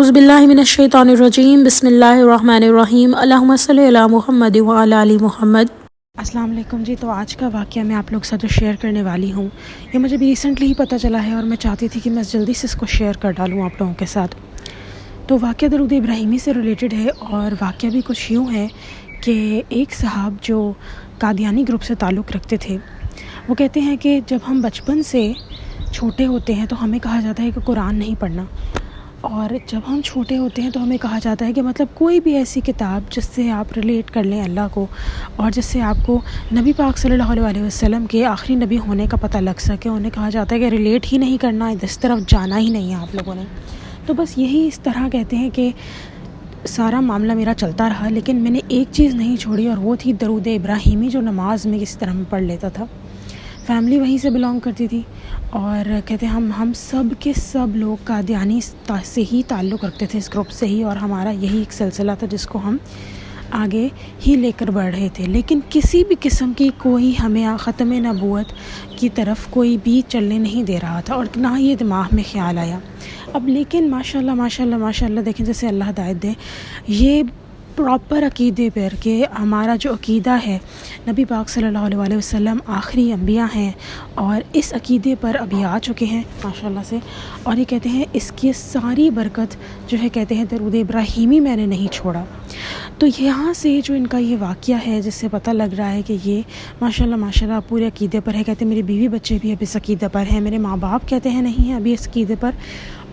اعوذ باللہ من الشیطان الرجیم بسم اللہ الرحمن الرحیم اللہم صلی علی محمد وعلی آل محمد۔ السلام علیکم جی، تو آج کا واقعہ میں آپ لوگ کے ساتھ شیئر کرنے والی ہوں۔ یہ مجھے بھی ریسنٹلی ہی پتہ چلا ہے اور میں چاہتی تھی کہ میں جلدی سے اس کو شیئر کر ڈالوں آپ لوگوں کے ساتھ۔ تو واقعہ درود ابراہیمی سے ریلیٹڈ ہے اور واقعہ بھی کچھ یوں ہے کہ ایک صاحب جو قادیانی گروپ سے تعلق رکھتے تھے، وہ کہتے ہیں کہ جب ہم بچپن سے چھوٹے ہوتے ہیں تو ہمیں کہا جاتا ہے کہ قرآن نہیں پڑھنا، اور جب ہم چھوٹے ہوتے ہیں تو ہمیں کہا جاتا ہے کہ مطلب کوئی بھی ایسی کتاب جس سے آپ ریلیٹ کر لیں اللہ کو، اور جس سے آپ کو نبی پاک صلی اللہ علیہ وسلم کے آخری نبی ہونے کا پتہ لگ سکے، انہیں کہا جاتا ہے کہ ریلیٹ ہی نہیں کرنا، اس طرف جانا ہی نہیں ہے آپ لوگوں نے۔ تو بس یہی اس طرح کہتے ہیں کہ سارا معاملہ میرا چلتا رہا، لیکن میں نے ایک چیز نہیں چھوڑی اور وہ تھی درود ابراہیمی، جو نماز میں کس طرح میں پڑھ لیتا تھا۔ فیملی وہیں سے بلانگ کرتی تھی اور کہتے ہیں ہم سب کے سب لوگ قادیانی سے ہی تعلق رکھتے تھے، اس گروپ سے ہی، اور ہمارا یہی ایک سلسلہ تھا جس کو ہم آگے ہی لے کر بڑھ رہے تھے، لیکن کسی بھی قسم کی کوئی ہمیں ختم نبوت کی طرف کوئی بھی چلنے نہیں دے رہا تھا اور نہ یہ دماغ میں خیال آیا۔ اب لیکن ماشاءاللہ دیکھیں جیسے اللہ ہدایت دے، یہ پراپر عقیدے پر کہ ہمارا جو عقیدہ ہے نبی پاک صلی اللہ علیہ وسلم آخری انبیاء ہیں، اور اس عقیدے پر ابھی آ چکے ہیں ماشاءاللہ سے، اور یہ کہتے ہیں اس کی ساری برکت جو ہے کہتے ہیں درود ابراہیمی میں نے نہیں چھوڑا۔ تو یہاں سے جو ان کا یہ واقعہ ہے جس سے پتہ لگ رہا ہے کہ یہ ماشاءاللہ پورے عقیدے پر ہے۔ کہتے ہیں میری بیوی بچے بھی اب اس عقیدے پر ہیں، میرے ماں باپ کہتے ہیں نہیں ہیں ابھی اس عقیدے پر،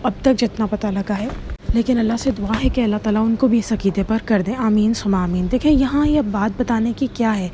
اب تک جتنا پتہ لگا ہے، لیکن اللہ سے دعا ہے کہ اللہ تعالیٰ ان کو بھی اس عقیدے پر کر دیں، آمین ثم آمین۔ دیکھیں یہاں یہ بات بتانے کی کیا ہے،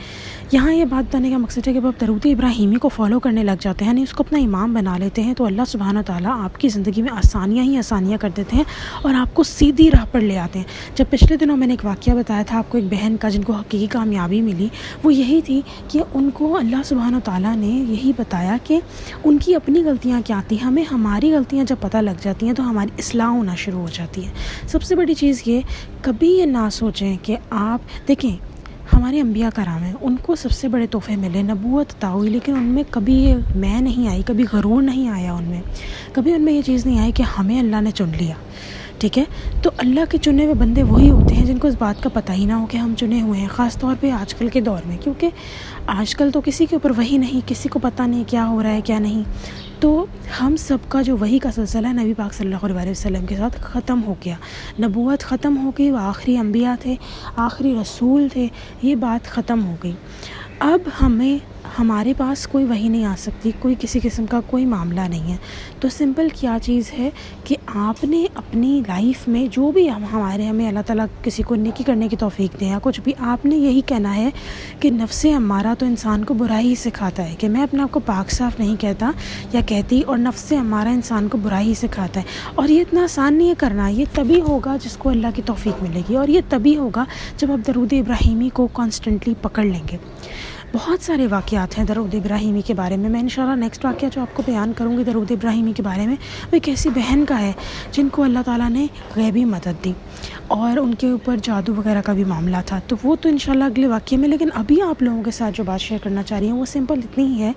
یہاں یہ بات بتانے کا مقصد ہے کہ آپ درود ابراہیمی کو فالو کرنے لگ جاتے ہیں، یعنی اس کو اپنا امام بنا لیتے ہیں، تو اللہ سبحانہ تعالیٰ آپ کی زندگی میں آسانیاں ہی آسانیاں کر دیتے ہیں اور آپ کو سیدھی راہ پر لے آتے ہیں۔ جب پچھلے دنوں میں نے ایک واقعہ بتایا تھا آپ کو، ایک بہن کا جن کو حقیقی کامیابی ملی، وہ یہی تھی کہ ان کو اللہ سبحانہ تعالیٰ نے یہی بتایا کہ ان کی اپنی غلطیاں کیا تھیں، ہمیں ہماری غلطیاں جب پتہ لگ جاتی ہیں تو ہماری اصلاح ہونا شروع ہو جاتی ہے۔ سب سے بڑی چیز یہ، کبھی یہ نہ سوچیں کہ آپ دیکھیں ہمارے انبیاء کرام ہیں، ان کو سب سے بڑے تحفے ملے، نبوت عطا ہوئی، لیکن ان میں کبھی یہ میں نہیں آئی، کبھی غرور نہیں آیا ان میں، کبھی ان میں یہ چیز نہیں آئی کہ ہمیں اللہ نے چن لیا، ٹھیک ہے۔ تو اللہ کے چنے ہوئے بندے وہی ہوتے ہیں جن کو اس بات کا پتہ ہی نہ ہو کہ ہم چنے ہوئے ہیں، خاص طور پہ آج کل کے دور میں، کیونکہ آج کل تو کسی کے اوپر وہی نہیں، کسی کو پتہ نہیں کیا ہو رہا ہے کیا نہیں، تو ہم سب کا جو وہی کا سلسلہ نبی پاک صلی اللہ علیہ وسلم کے ساتھ ختم ہو گیا، نبوت ختم ہو گئی، وہ آخری انبیاء تھے، آخری رسول تھے، یہ بات ختم ہو گئی۔ اب ہمارے پاس کوئی وحی نہیں آ سکتی، کوئی کسی قسم کا کوئی معاملہ نہیں ہے، تو سمپل کیا چیز ہے کہ آپ نے اپنی لائف میں جو بھی ہمیں اللہ تعالیٰ کسی کو نیکی کرنے کی توفیق دیں یا کچھ بھی، آپ نے یہی کہنا ہے کہ نفس امارہ تو انسان کو برائی ہی سکھاتا ہے، کہ میں اپنے آپ کو پاک صاف نہیں کہتا یا کہتی، اور نفس امارہ انسان کو برائی ہی سکھاتا ہے، اور یہ اتنا آسان نہیں ہے کرنا، یہ تبھی ہوگا جس کو اللہ کی توفیق ملے گی، اور یہ تبھی ہوگا جب آپ درود ابراہیمی کو کانسٹنٹلی پکڑ لیں گے۔ بہت سارے واقعات ہیں درود ابراہیمی کے بارے میں انشاءاللہ نیکسٹ واقعہ جو آپ کو بیان کروں گی درود ابراہیمی کے بارے میں، وہ ایک ایسی بہن کا ہے جن کو اللہ تعالیٰ نے غیبی مدد دی اور ان کے اوپر جادو وغیرہ کا بھی معاملہ تھا، تو وہ تو انشاءاللہ اگلے واقعے میں، لیکن ابھی آپ لوگوں کے ساتھ جو بات شیئر کرنا چاہ رہی ہوں وہ سمپل اتنی ہی ہے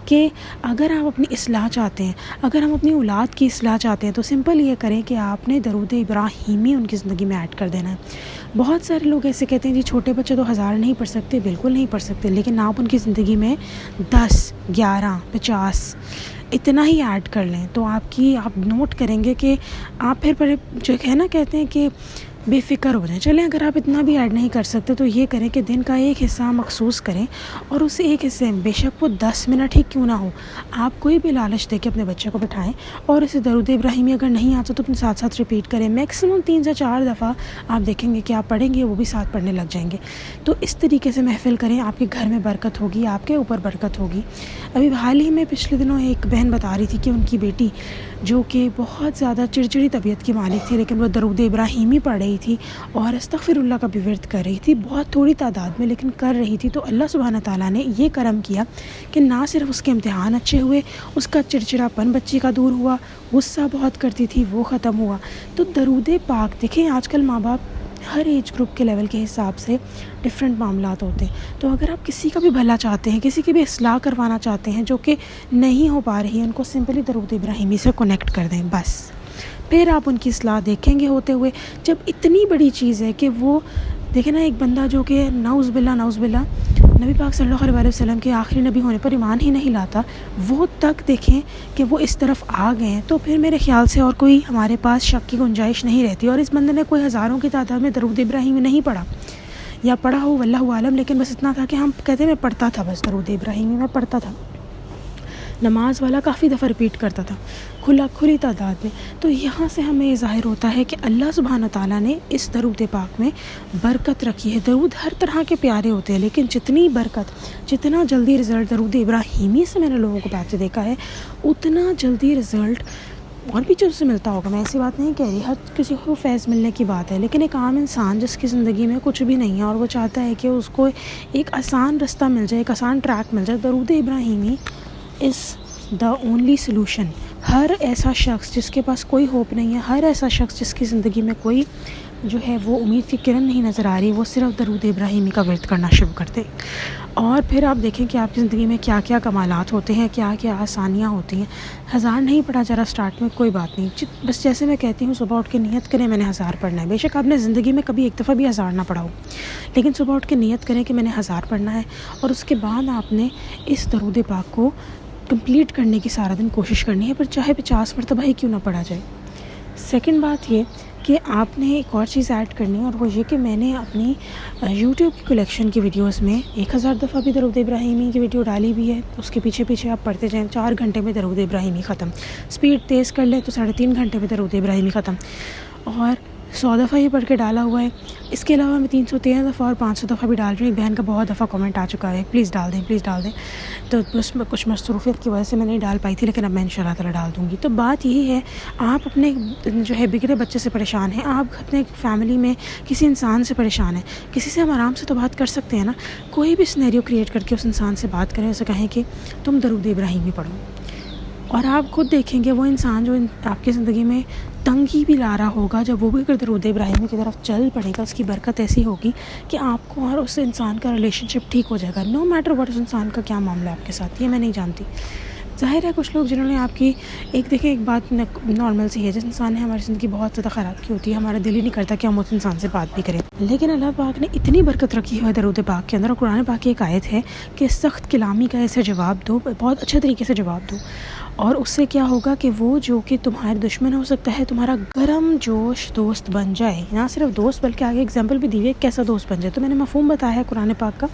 کہ اگر آپ اپنی اصلاح چاہتے ہیں، اگر ہم اپنی اولاد کی اصلاح چاہتے ہیں، تو سمپل یہ کریں کہ آپ نے درود ابراہیمی ان کی زندگی میں ایڈ کر دینا ہے۔ بہت سارے لوگ ایسے کہتے ہیں جی چھوٹے بچے تو 1000 نہیں پڑھ سکتے، بالکل نہیں پڑھ سکتے، لیکن آپ ان کی زندگی میں 10 11 50 اتنا ہی ایڈ کر لیں تو آپ نوٹ کریں گے کہ آپ پھر جو ہے نا کہتے ہیں کہ بے فکر ہو جائیں۔ چلیں اگر آپ اتنا بھی ایڈ نہیں کر سکتے تو یہ کریں کہ دن کا ایک حصہ مخصوص کریں، اور اس ایک حصے میں بے شک وہ 10 منٹ ہی کیوں نہ ہو، آپ کوئی بھی لالچ دے کے اپنے بچے کو بٹھائیں اور اسے درود ابراہیمی اگر نہیں آتا تو اپنے ساتھ ساتھ ریپیٹ کریں، میکسیمم 3 سے 4 دفعہ آپ دیکھیں گے کہ آپ پڑھیں گے وہ بھی ساتھ پڑھنے لگ جائیں گے۔ تو اس طریقے سے محفل کریں، آپ کے گھر میں برکت ہوگی، آپ کے اوپر برکت ہوگی۔ ابھی حال ہی میں پچھلے دنوں ایک بہن بتا رہی تھی کہ ان کی بیٹی جو کہ بہت زیادہ چڑچڑی طبیعت کی مالک تھی، لیکن وہ درود ابراہیمی پڑھ رہی تھی اور استغفر اللہ کا بھی ورد کر رہی تھی، بہت تھوڑی تعداد میں لیکن کر رہی تھی، تو اللہ سبحانہ تعالیٰ نے یہ کرم کیا کہ نہ صرف اس کے امتحان اچھے ہوئے، اس کا چڑچڑاپن بچی کا دور ہوا، غصہ بہت کرتی تھی وہ ختم ہوا۔ تو درود پاک دیکھیں آج کل ماں باپ ہر ایج گروپ کے لیول کے حساب سے ڈفرینٹ معاملات ہوتے ہیں، تو اگر آپ کسی کا بھی بھلا چاہتے ہیں، کسی کی بھی اصلاح کروانا چاہتے ہیں جو کہ نہیں ہو پا رہی ہے، ان کو سمپلی درود ابراہیمی سے کنیکٹ کر دیں بس۔ پھر آپ ان کی اصلاح دیکھیں گے ہوتے ہوئے. جب اتنی بڑی چیز ہے کہ وہ دیکھیں نا، ایک بندہ جو کہ نعوذ باللہ نبی پاک صلی اللہ علیہ وسلم کے آخری نبی ہونے پر ایمان ہی نہیں لاتا، وہ تک دیکھیں کہ وہ اس طرف آ گئے ہیں، تو پھر میرے خیال سے اور کوئی ہمارے پاس شک کی گنجائش نہیں رہتی. اور اس بندے نے کوئی ہزاروں کی تعداد میں درود ابراہیمی نہیں پڑھا، یا پڑھا ہو واللہ عالم، لیکن بس اتنا تھا کہ ہم کہتے ہیں میں پڑھتا تھا، بس درود ابراہیمی میں پڑھتا تھا. نماز والا کافی دفعہ ریپیٹ کرتا تھا کھلی تعداد میں. تو یہاں سے ہمیں یہ ظاہر ہوتا ہے کہ اللہ سبحانہ تعالیٰ نے اس درود پاک میں برکت رکھی ہے. درود ہر طرح کے پیارے ہوتے ہیں، لیکن جتنی برکت، جتنا جلدی رزلٹ درود ابراہیمی سے میں نے لوگوں کو پاتے دیکھا ہے، اتنا جلدی رزلٹ اور بھی چیزوں سے ملتا ہوگا. میں ایسی بات نہیں کہہ رہی، ہر کسی کو فیض ملنے کی بات ہے، لیکن ایک عام انسان جس کی زندگی میں کچھ بھی نہیں ہے اور وہ چاہتا ہے کہ اس کو ایک آسان رستہ مل جائے، ایک آسان ٹریک مل جائے، درود ابراہیمی از دا اونلی سلوشن. ہر ایسا شخص جس کے پاس کوئی ہوپ نہیں ہے، ہر ایسا شخص جس کی زندگی میں کوئی جو ہے وہ امید کی کرن نہیں نظر آ رہی، وہ صرف درود ابراہیمی کا ورد کرنا شروع کر دے. اور پھر آپ دیکھیں کہ آپ کی زندگی میں کیا کیا کمالات ہوتے ہیں، کیا کیا آسانیاں ہوتی ہیں. 1000 نہیں پڑھا جا رہا اسٹارٹ میں، کوئی بات نہیں، بس جیسے میں کہتی ہوں صبح اٹھ کے نیت کریں میں نے 1000 پڑھنا ہے. بے شک آپ نے زندگی میں کبھی ایک دفعہ بھی 1000 نہ پڑھا ہو، لیکن صبح اٹھ کے نیت کریں کہ میں نے 1000 پڑھنا ہے، اور اس کے بعد آپ نے اس درود پاک کو کمپلیٹ کرنے کی سارا دن کوشش کرنی ہے، پر چاہے 50 مرتبہ ہی کیوں نہ پڑھا جائے. سیکنڈ بات یہ کہ آپ نے ایک اور چیز ایڈ کرنی ہے، اور وہ یہ کہ میں نے اپنی یوٹیوب کی کلیکشن کی ویڈیوز میں 1000 دفعہ بھی درود ابراہیمی کی ویڈیو ڈالی بھی ہے. اس کے پیچھے آپ پڑھتے جائیں، 4 گھنٹے میں درود ابراہیمی ختم. اسپیڈ تیز کر لیں تو 3.5 گھنٹے میں درود ابراہیمی ختم. اور 100 دفعہ ہی پڑھ کے ڈالا ہوا ہے. اس کے علاوہ میں 313 دفعہ اور 500 دفعہ بھی ڈال رہی ہوں. ایک بہن کا بہت دفعہ کامنٹ آ چکا ہے، پلیز ڈال دیں. تو اس میں کچھ مصروفیت کی وجہ سے میں نہیں ڈال پائی تھی، لیکن اب میں انشاءاللہ تعالی ڈال دوں گی. تو بات یہی ہے، آپ اپنے جو ہے بگڑے بچے سے پریشان ہیں، آپ اپنے فیملی میں کسی انسان سے پریشان ہیں، کسی سے ہم آرام سے تو بات کر سکتے ہیں نا. کوئی بھی سینیریو کریٹ کر کے اس انسان سے بات کریں، اسے کہیں کہ تم درود ابراہیمی پڑھو، اور آپ خود دیکھیں گے وہ انسان جو آپ کی زندگی میں تنگی بھی لا رہا ہوگا، جب وہ بھی اگر درود ابراہیمی کی طرف چل پڑے گا، اس کی برکت ایسی ہوگی کہ آپ کو اور اس انسان کا ریلیشن شپ ٹھیک ہو جائے گا. نو میٹر واٹ اس انسان کا کیا معاملہ ہے آپ کے ساتھ، یہ میں نہیں جانتی. ظاہر ہے کچھ لوگ جنہوں نے آپ کی ایک بات نارمل سی ہے، جس انسان نے ہماری زندگی بہت زیادہ خراب کی ہوتی ہے، ہمارا دل ہی نہیں کرتا کہ ہم اس انسان سے بات بھی کریں. لیکن اللہ پاک نے اتنی برکت رکھی ہے درود پاک کے اندر، اور قرآن پاک کی ایک آیت ہے کہ سخت کلامی کا ایسے جواب دو، بہت اچھے طریقے سے جواب دو، اور اس سے کیا ہوگا کہ وہ جو کہ تمہارے دشمن ہو سکتا ہے تمہارا گرم جوش دوست بن جائے. نہ صرف دوست بلکہ آگے اگزامپل بھی دی ہوئی ہے کیسا دوست بن جائے. تو میں نے مفہوم بتایا ہے قرآن پاک کا،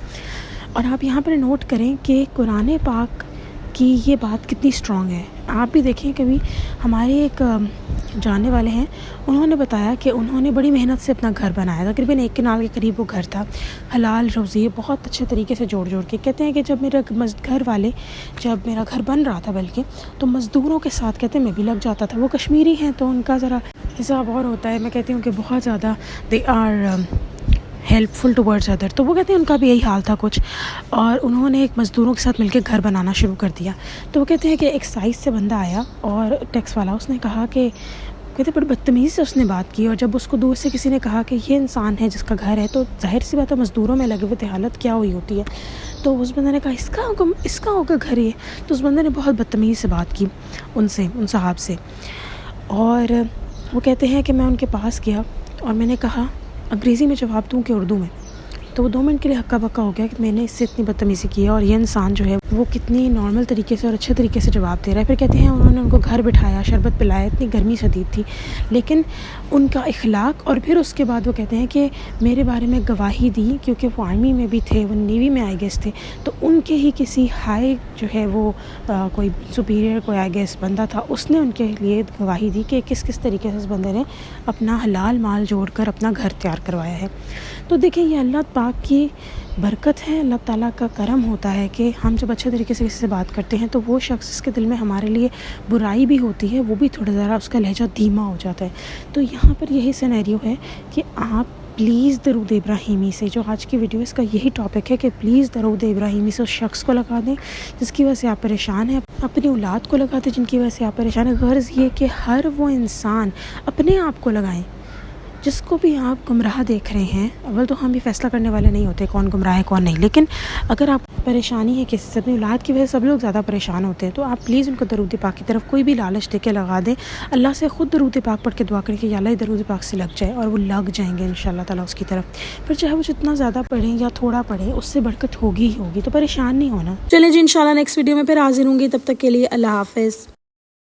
اور آپ یہاں پر نوٹ کریں کہ قرآن پاک کی یہ بات کتنی اسٹرانگ ہے. آپ بھی دیکھیں، کبھی ہمارے ایک جاننے والے ہیں، انہوں نے بتایا کہ انہوں نے بڑی محنت سے اپنا گھر بنایا تھا، تقریباً 1 کنال کے قریب وہ گھر تھا، حلال روزی بہت اچھے طریقے سے جوڑ کے. کہتے ہیں کہ جب میرا گھر بن رہا تھا بلکہ، تو مزدوروں کے ساتھ کہتے ہیں میں بھی لگ جاتا تھا. وہ کشمیری ہیں تو ان کا ذرا حساب اور ہوتا ہے. میں کہتی ہوں کہ بہت زیادہ they are helpful towards other. تو وہ کہتے ہیں ان کا بھی یہی حال تھا کچھ، اور انہوں نے ایک مزدوروں کے ساتھ مل کے گھر بنانا شروع کر دیا. تو وہ کہتے ہیں کہ ایک سائز سے بندہ آیا اور ٹیکس والا، اس نے کہا کہ کہتے بڑی بدتمیزی سے اس نے بات کی، اور جب اس کو دور سے کسی نے کہا کہ یہ انسان ہے جس کا گھر ہے، تو ظاہر سی بات ہے مزدوروں میں لگے ہوئے حالت کیا ہوئی ہوتی ہے. تو اس بندے نے کہا اس کا ہوگا گھر یہ. تو اس بندے نے بہت بدتمیزی سے بات کی ان صاحب سے، اور وہ کہتے ہیں کہ میں ان کے پاس گیا اور میں نے کہا انگریزی میں جواب دوں کہ اردو میں. تو وہ 2 منٹ کے لیے ہکا بکا ہو گیا کہ میں نے اس سے اتنی بدتمیزی کی ہے، اور یہ انسان جو ہے وہ کتنی نارمل طریقے سے اور اچھے طریقے سے جواب دے رہا ہے. پھر کہتے ہیں انہوں نے ان کو گھر بٹھایا، شربت پلایا، اتنی گرمی شدید تھی، لیکن ان کا اخلاق. اور پھر اس کے بعد وہ کہتے ہیں کہ میرے بارے میں گواہی دی، کیونکہ وہ آرمی میں بھی تھے، وہ نیوی میں آئی گیس تھے، تو ان کے ہی کسی ہائی جو ہے وہ کوئی سپیریئر کوئی آئی گیس بندہ تھا، اس نے ان کے لیے گواہی دی کہ کس طریقے سے اس بندے نے اپنا حلال مال جوڑ کر اپنا گھر تیار کروایا ہے. تو دیکھیں یہ اللہ پاک کی برکت ہے، اللہ تعالیٰ کا کرم ہوتا ہے کہ ہم جب اچھے طریقے سے کسی سے بات کرتے ہیں تو وہ شخص جس کے دل میں ہمارے لیے برائی بھی ہوتی ہے، وہ بھی تھوڑا ذرا اس کا لہجہ دھیما ہو جاتا ہے. تو یہاں پر یہی سینیریو ہے کہ آپ پلیز درود ابراہیمی سے، جو آج کی ویڈیو اس کا یہی ٹاپک ہے کہ پلیز درود ابراہیمی سے اس شخص کو لگا دیں جس کی وجہ سے آپ پریشان ہیں، اپنی اولاد کو لگا دیں جن کی وجہ سے آپ پریشان ہیں. غرض یہ کہ ہر وہ انسان اپنے آپ کو لگائیں جس کو بھی آپ گمراہ دیکھ رہے ہیں. اول تو ہم بھی فیصلہ کرنے والے نہیں ہوتے کون گمراہ ہے کون نہیں، لیکن اگر آپ پریشانی ہے کسی سے، اپنی اولاد کی وجہ سے سب لوگ زیادہ پریشان ہوتے ہیں، تو آپ پلیز ان کو درود پاک کی طرف کوئی بھی لالچ دے کے لگا دیں، اللہ سے خود درود پاک پڑھ کے دعا کریں کہ یا اللہ درود پاک سے لگ جائے، اور وہ لگ جائیں گے انشاءاللہ تعالیٰ اس کی طرف۔ پھر چاہے وہ جتنا زیادہ پڑھیں یا تھوڑا پڑھیں، اس سے برکت ہوگی ہی ہوگی، تو پریشان نہیں ہونا۔ چلیں جی انشاءاللہ نیکسٹ ویڈیو میں پھر حاضر ہوں گی، تب تک کے لیے اللہ حافظ۔